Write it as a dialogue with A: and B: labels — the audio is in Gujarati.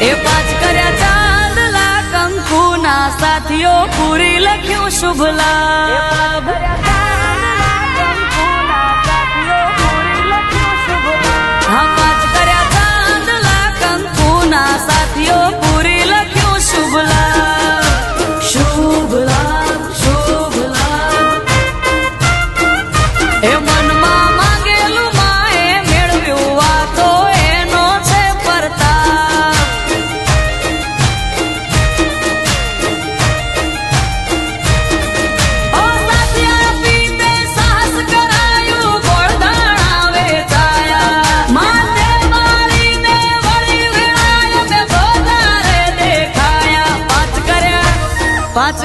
A: એ પાંચ કર્યા ચાંદલા કંકુના સાથીઓ પૂરી લખ્યું શુભ લાભ હા પાંચ કર્યા ચાંદલા કંકુના સાથીઓ પૂરી લખ્યું શુભ લાભ શુભ લાભ શુભ લાભ એ મનમાં માંગેલું માએ મેળવ્યું આ તો એનો છે પરતાપ ઓ સાથિયા પીતે સાહસ કરાયું ગોળધાણા વેચાયા માથે મારીને વળી વેળાય બે વધારે દેખાયા પાંચ